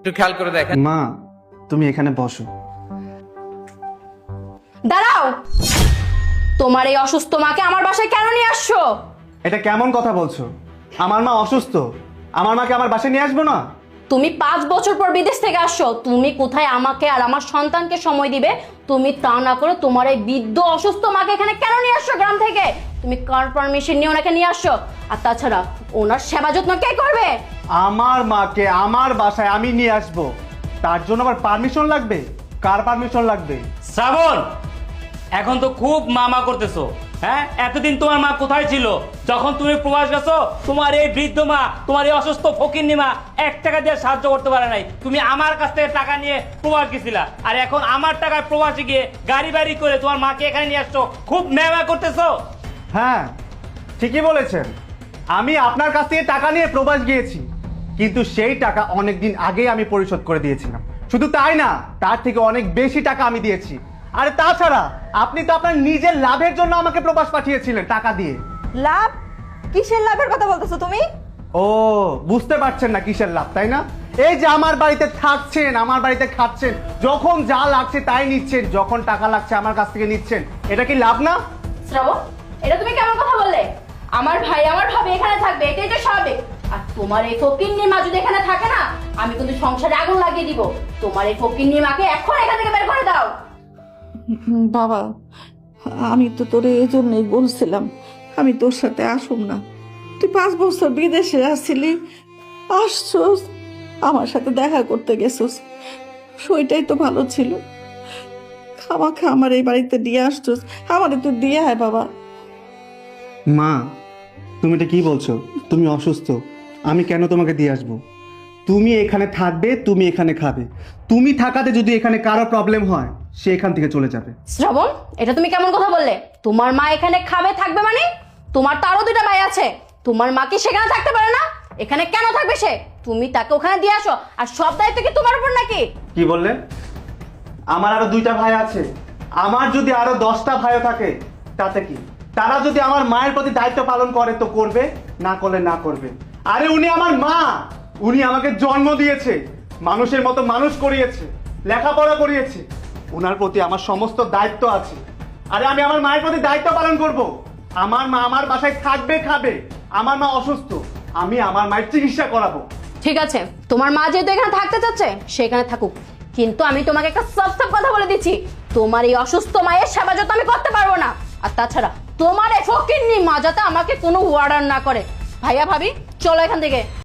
একটু খেয়াল করে দেখেন। মা তুমি এখানে বসো। দাঁড়াও, তোমার এই অসুস্থ মাকে আমার বাসায় কেন নিয়ে আসছো? এটা কেমন কথা বলছো? আমার মা অসুস্থ, আমার মাকে আমার বাসায় নিয়ে আসবো না? তুমি 5 বছর পর বিদেশ থেকে আসছো, তুমি কোথায় আমাকে আর আমার সন্তানকে সময় দিবে? তুমি তা না করে তোমার এই বৃদ্ধ অসুস্থ মাকে এখানে কেন নিয়ে আসছো গ্রাম থেকে? তুমি কার পারমিশন নিয়ে ওনাকে নিয়ে আসছো? আর তাছাড়া ওনার সেবা যত্ন কে করবে? আমার মাকে আমার বাসায় আমি নিয়ে আসবো, তার জন্য আবার পারমিশন লাগবে? কার পারমিশন লাগবে? শ্রাবণ, এখন তো খুব মামা করতেছো। হ্যাঁ, এতদিন তোমার মা কোথায় ছিল? যখন তুমি প্রবাস গেছো, তোমার এই বৃদ্ধ মা, তোমার এই অসুস্থ ফকিন্নি মা 1 টাকা দিয়ে সাহায্য করতে পারে নাই। তুমি আমার কাছ থেকে টাকা নিয়ে প্রবাস গেছিলা, আর এখন আমার টাকায় প্রবাসে গিয়ে গাড়ি বাড়ি করে তোমার মাকে এখানে নিয়ে আসছো, খুব মেমা করতেছো। হ্যাঁ ঠিকই বলেছেন, আমি আপনার কাছ থেকে টাকা নিয়ে প্রবাস গিয়েছি, কিন্তু সেই টাকা অনেকদিন আগেই আমি পরিশোধ করে দিয়েছিলাম। শুধু তাই না, তার থেকে অনেক বেশি টাকা আমি দিয়েছি। আর তাছাড়া আপনি তো আপনার নিজের লাভের জন্য আমাকে প্রবাস পাঠিয়েছিলেন টাকা দিয়ে। লাভ? কিসের লাভের কথা বলতেছো তুমি? ও, বুঝতে পারছেন না কিসের লাভ, তাই না? এই যে আমার বাড়িতে থাকছেন, আমার বাড়িতে খাচ্ছেন, যখন যা লাগছে তাই নিচ্ছেন, যখন টাকা লাগছে আমার কাছ থেকে নিচ্ছেন, এটা কি লাভ না? শ্রাবণ, এটা তুমি কেমন কথা বললে? আমার ভাই আমার ভাবি এখানে থাকবে, এটাই তো স্বাভাবিক। আর তোমার এই ফকিন্নি মা যদি এখানে থাকে না, আমি কিন্তু সংসারে আগুন লাগিয়ে দিব। তোমার এই ফকিন্নি মাকে এখন এখান থেকে বের করে দাও। বাবা, আমি তো তোরে এই জন্যই বলছিলাম আমি তোর সাথে আসুম না। তুই 5 বছর বিদেশে আসছিলি, আসছোস, আমার সাথে দেখা করতে গেছোস, সেটাই তো ভালো ছিল। খামাখা আমার এই বাড়িতে দিয়ে আসছোস, আমারে তুই দিয়ে আয় বাবা। মা তুমি এটা কি বলছো? তুমি অসুস্থ, আমি কেন তোমাকে দিয়ে আসবো? তুমি এখানে থাকবে, তুমি এখানে খাবে। তুমি থাকাতে যদি এখানে কারো প্রবলেম হয়, সে এখান থেকে চলে যাবে। শ্রাবণ, এটা তুমি কেমন কথা বললে? তোমার মা এখানে খাবে থাকবে মানে? তোমার তো আরো 2টা ভাই আছে, তোমার মা কি সেখানে থাকতে পারে না? এখানে কেন থাকবে সে? তুমি তাকে ওখানে দিয়ে আসো, আর সব দায়িত্ব কি তোমার উপর নাকি? কি বললেন? আমার আরো 2টা ভাই আছে, আমার যদি আরো 10টা ভাইও থাকে তাতে কি? তারা যদি আমার মায়ের প্রতি দায়িত্ব পালন করে তো করবে, না করলে না করবে। আরে উনি আমার মা, উনি আমাকে জন্ম দিয়েছে, মানুষের মতো মানুষ করিয়েছে, লেখাপড়া করিয়েছে, ওনার প্রতি আমার সমস্ত দায়িত্ব আছে। আরে আমি আমার মায়ের প্রতি দায়িত্ব পালন করব। আমার মা আমার বাসায় থাকবে, খাবে। আমার মা অসুস্থ, আমি আমার মায়ের চিকিৎসা করাবো। ঠিক আছে, তোমার মা যেহেতু এখানে থাকতে চাচ্ছে সেখানে থাকুক, কিন্তু আমি তোমাকে একটা সব কথা বলে দিচ্ছি, তোমার এই অসুস্থ মায়ের সেবা যত্ন আমি করতে পারবো না। আর তাছাড়া তোমার এই ফকিন্নি মা যাতে আমাকে কোনো অর্ডার না করে। ভাইয়া ভাবি, চলো এখান থেকে।